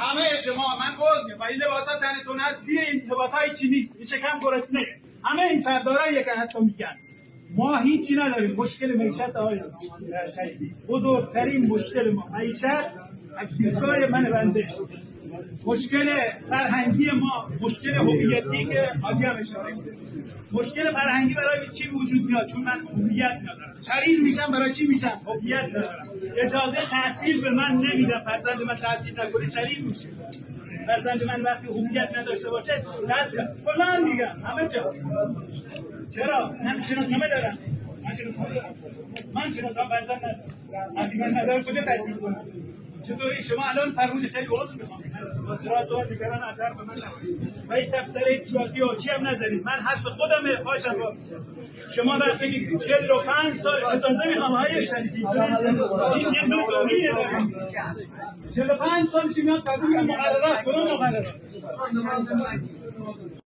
همه شما من عذر میخوام این لباسا تنتون هست زیر این لباسای چی نیست این شکم گرسنه همه این سردارایی که حتی میگن ما هیچی نداریم. مشکل معیشت آقای شریفی بزرگترین مشکل ما معیشت از دیدگاه من بنده مشکل فرهنگی ما مشکل هویتی که حاجی هم اشاره کرده. مشکل فرهنگی برای چی وجود میاد؟ چون من هویت ندارم. چریز میشم برای چی میشم؟ هویت ندارم. اجازه تحصیل به من نمیدم. فرزند من تحصیل نکنه چریز میشه. فرزند من وقتی هویت نداشته باشه دست فلان میگم همه جا. چرا؟ من شناسنامه دارم. من شناسنامه فرزند ندارم. وقتی من ندارم کجا تحصیل کنم؟ چطوری شما الان فرمود خیلی عذر میخوام با صحبت نگران اثر به من نکنید و این تفسیر سیاسی و چی هم نذارید. من حرف خودم خواهشم با شما وقتی میگید 45 سال اجازه میخوام های شریفی این یه نوع توهینه داریم 45 سال چی میاد تازه مقررات کدوم مقررات